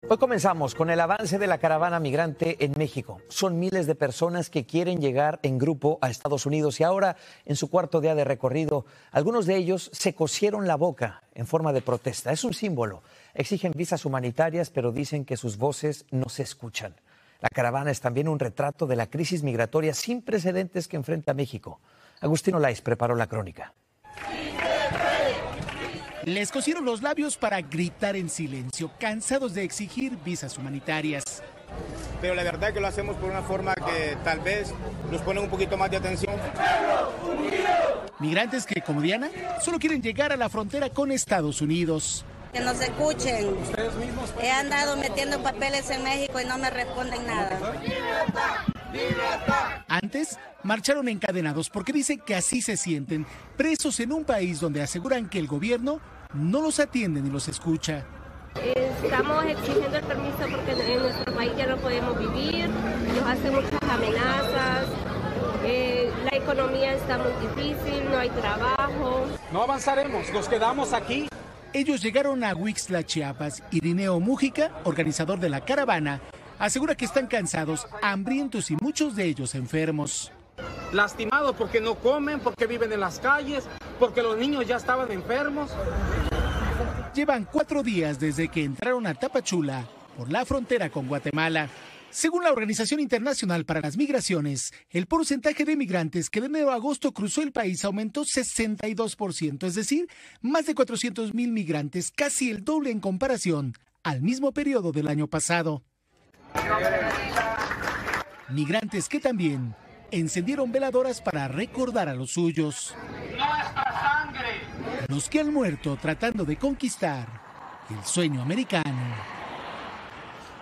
Hoy comenzamos con el avance de la caravana migrante en México. Son miles de personas que quieren llegar en grupo a Estados Unidos y ahora, en su cuarto día de recorrido, algunos de ellos se cosieron la boca en forma de protesta. Es un símbolo. Exigen visas humanitarias, pero dicen que sus voces no se escuchan. La caravana es también un retrato de la crisis migratoria sin precedentes que enfrenta México. Agustín Olaiz preparó la crónica. Les cosieron los labios para gritar en silencio, cansados de exigir visas humanitarias. Pero la verdad es que lo hacemos por una forma que tal vez nos pone un poquito más de atención. Migrantes que, como Diana, solo quieren llegar a la frontera con Estados Unidos. Que nos escuchen. He andado metiendo papeles en México y no me responden nada. Antes, marcharon encadenados porque dicen que así se sienten, presos en un país donde aseguran que el gobierno no los atiende ni los escucha. Estamos exigiendo el permiso porque en nuestro país ya no podemos vivir, nos hacen muchas amenazas, la economía está muy difícil, no hay trabajo. No avanzaremos, nos quedamos aquí. Ellos llegaron a Huixtla, Chiapas. Irineo Mújica, organizador de la caravana, asegura que están cansados, hambrientos y muchos de ellos enfermos. Lastimados porque no comen, porque viven en las calles, porque los niños ya estaban enfermos. Llevan 4 días desde que entraron a Tapachula, por la frontera con Guatemala. Según la Organización Internacional para las Migraciones, el porcentaje de migrantes que de enero a agosto cruzó el país aumentó 62%, es decir, más de 400,000 migrantes, casi el doble en comparación al mismo periodo del año pasado. Migrantes que también encendieron veladoras para recordar a los suyos. ¡Nuestra sangre! Los que han muerto tratando de conquistar el sueño americano.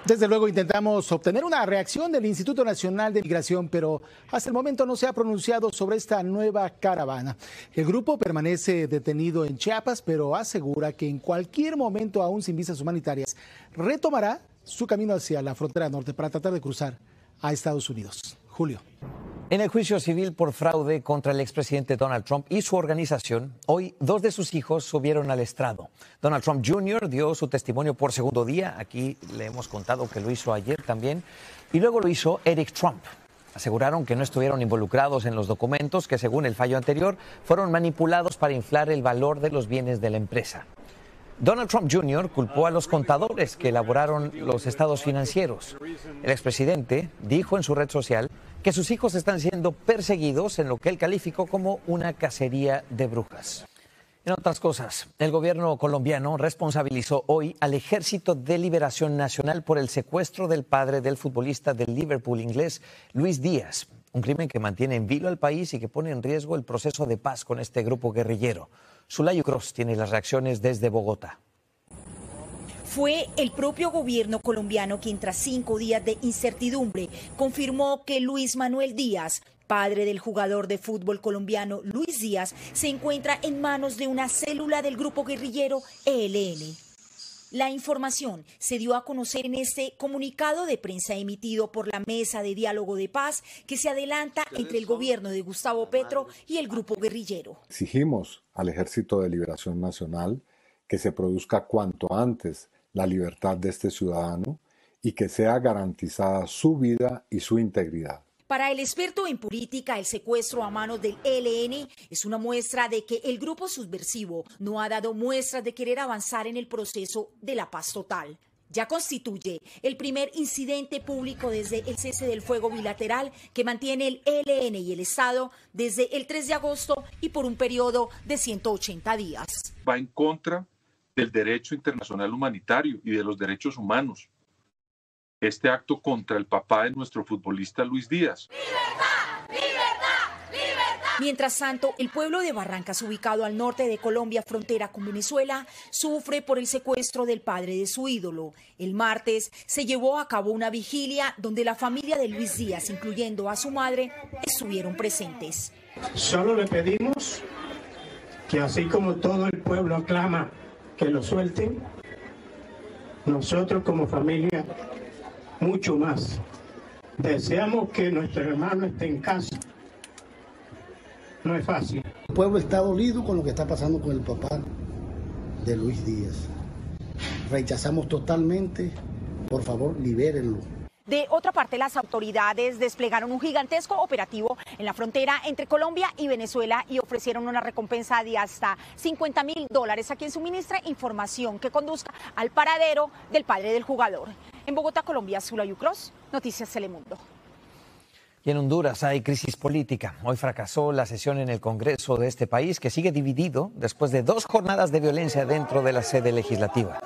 Desde luego intentamos obtener una reacción del Instituto Nacional de Migración, pero hasta el momento no se ha pronunciado sobre esta nueva caravana. El grupo permanece detenido en Chiapas, pero asegura que en cualquier momento, aún sin visas humanitarias, retomará su camino hacia la frontera norte para tratar de cruzar a Estados Unidos. Julio. En el juicio civil por fraude contra el expresidente Donald Trump y su organización, hoy 2 de sus hijos subieron al estrado. Donald Trump Jr. dio su testimonio por segundo día, aquí le hemos contado que lo hizo ayer también, y luego lo hizo Eric Trump. Aseguraron que no estuvieron involucrados en los documentos que, según el fallo anterior, fueron manipulados para inflar el valor de los bienes de la empresa. Donald Trump Jr. culpó a los contadores que elaboraron los estados financieros. El expresidente dijo en su red social que sus hijos están siendo perseguidos en lo que él calificó como una cacería de brujas. En otras cosas, el gobierno colombiano responsabilizó hoy al Ejército de Liberación Nacional por el secuestro del padre del futbolista del Liverpool inglés, Luis Díaz. Un crimen que mantiene en vilo al país y que pone en riesgo el proceso de paz con este grupo guerrillero. Zulayo Cross tiene las reacciones desde Bogotá. Fue el propio gobierno colombiano quien, tras 5 días de incertidumbre, confirmó que Luis Manuel Díaz, padre del jugador de fútbol colombiano Luis Díaz, se encuentra en manos de una célula del grupo guerrillero ELN. La información se dio a conocer en este comunicado de prensa emitido por la Mesa de Diálogo de Paz que se adelanta entre el gobierno de Gustavo Petro y el grupo guerrillero. Exigimos al Ejército de Liberación Nacional que se produzca cuanto antes la libertad de este ciudadano y que sea garantizada su vida y su integridad. Para el experto en política, el secuestro a manos del ELN es una muestra de que el grupo subversivo no ha dado muestras de querer avanzar en el proceso de la paz total. Ya constituye el primer incidente público desde el cese del fuego bilateral que mantiene el ELN y el Estado desde el 3 de agosto y por un periodo de 180 días. Va en contra del derecho internacional humanitario y de los derechos humanos. Este acto contra el papá de nuestro futbolista Luis Díaz. ¡Libertad! ¡Libertad! ¡Libertad! Mientras tanto, el pueblo de Barrancas, ubicado al norte de Colombia, frontera con Venezuela, sufre por el secuestro del padre de su ídolo. El martes se llevó a cabo una vigilia donde la familia de Luis Díaz, incluyendo a su madre, estuvieron presentes. Solo le pedimos que, así como todo el pueblo aclama que lo suelten, nosotros como familia mucho más. Deseamos que nuestro hermano esté en casa. No es fácil. El pueblo está dolido con lo que está pasando con el papá de Luis Díaz. Rechazamos totalmente por favor, libérenlo. De otra parte, las autoridades desplegaron un gigantesco operativo en la frontera entre Colombia y Venezuela y ofrecieron una recompensa de hasta $50,000 a quien suministre información que conduzca al paradero del padre del jugador. En Bogotá, Colombia, Zula Yucros, Noticias Telemundo. Y en Honduras hay crisis política. Hoy fracasó la sesión en el Congreso de este país, que sigue dividido después de 2 jornadas de violencia dentro de la sede legislativa.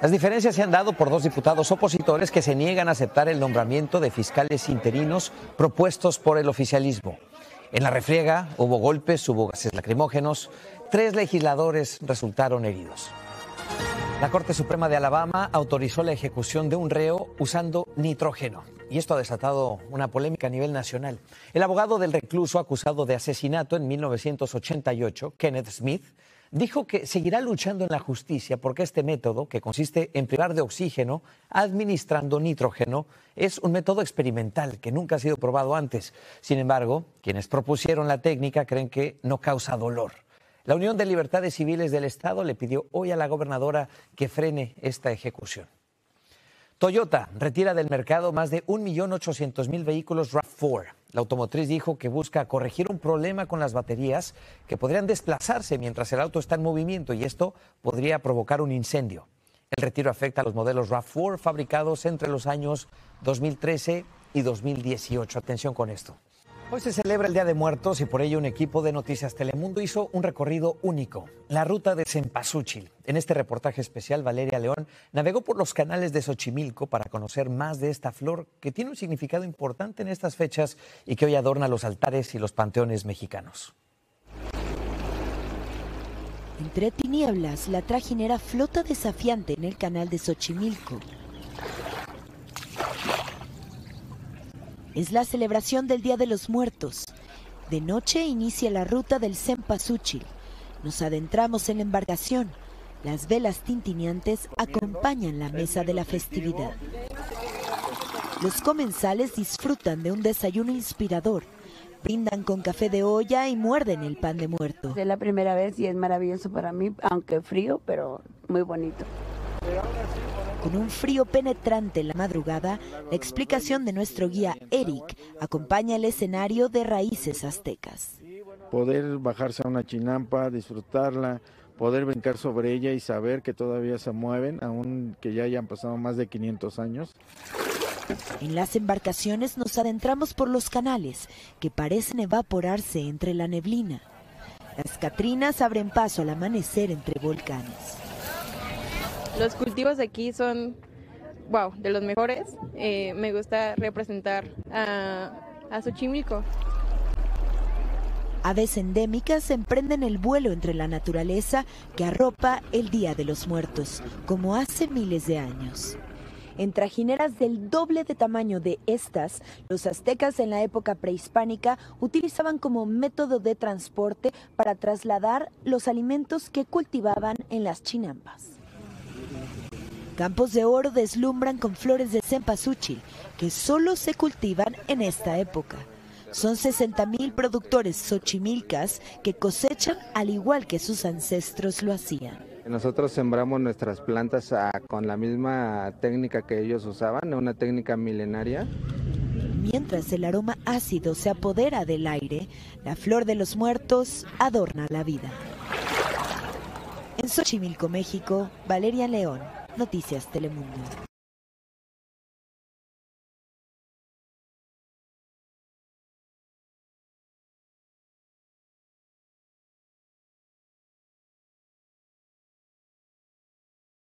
Las diferencias se han dado por 2 diputados opositores que se niegan a aceptar el nombramiento de fiscales interinos propuestos por el oficialismo. En la refriega hubo golpes, hubo gases lacrimógenos, 3 legisladores resultaron heridos. La Corte Suprema de Alabama autorizó la ejecución de un reo usando nitrógeno. Y esto ha desatado una polémica a nivel nacional. El abogado del recluso acusado de asesinato en 1988, Kenneth Smith, dijo que seguirá luchando en la justicia porque este método, que consiste en privar de oxígeno administrando nitrógeno, es un método experimental que nunca ha sido probado antes. Sin embargo, quienes propusieron la técnica creen que no causa dolor. La Unión de Libertades Civiles del Estado le pidió hoy a la gobernadora que frene esta ejecución. Toyota retira del mercado más de 1.800.000 vehículos RAV4. La automotriz dijo que busca corregir un problema con las baterías que podrían desplazarse mientras el auto está en movimiento y esto podría provocar un incendio. El retiro afecta a los modelos RAV4 fabricados entre los años 2013 y 2018. Atención con esto. Hoy se celebra el Día de Muertos y por ello un equipo de Noticias Telemundo hizo un recorrido único, la ruta de Cempasúchil. En este reportaje especial, Valeria León navegó por los canales de Xochimilco para conocer más de esta flor que tiene un significado importante en estas fechas y que hoy adorna los altares y los panteones mexicanos. Entre tinieblas, la trajinera flota desafiante en el canal de Xochimilco. Es la celebración del Día de los Muertos. De noche inicia la ruta del Cempasúchil. Nos adentramos en la embarcación. Las velas tintineantes acompañan la mesa de la festividad. Los comensales disfrutan de un desayuno inspirador. Brindan con café de olla y muerden el pan de muerto. Es la primera vez y es maravilloso para mí, aunque frío, pero muy bonito. Con un frío penetrante en la madrugada, la explicación de nuestro guía Eric acompaña el escenario de raíces aztecas. Poder bajarse a una chinampa, disfrutarla, poder brincar sobre ella y saber que todavía se mueven, aun que ya hayan pasado más de 500 años. En las embarcaciones nos adentramos por los canales, que parecen evaporarse entre la neblina. Las catrinas abren paso al amanecer entre volcanes. Los cultivos de aquí son, de los mejores. Me gusta representar a Xochimilco. Aves endémicas emprenden el vuelo entre la naturaleza que arropa el Día de los Muertos, como hace miles de años. En trajineras del doble de tamaño de estas, los aztecas en la época prehispánica utilizaban como método de transporte para trasladar los alimentos que cultivaban en las chinampas. Campos de oro deslumbran con flores de cempasúchil, que solo se cultivan en esta época. Son 60,000 productores xochimilcas que cosechan al igual que sus ancestros lo hacían. Nosotros sembramos nuestras plantas con la misma técnica que ellos usaban, una técnica milenaria. Mientras el aroma ácido se apodera del aire, la flor de los muertos adorna la vida. En Xochimilco, México, Valeria León, Noticias Telemundo.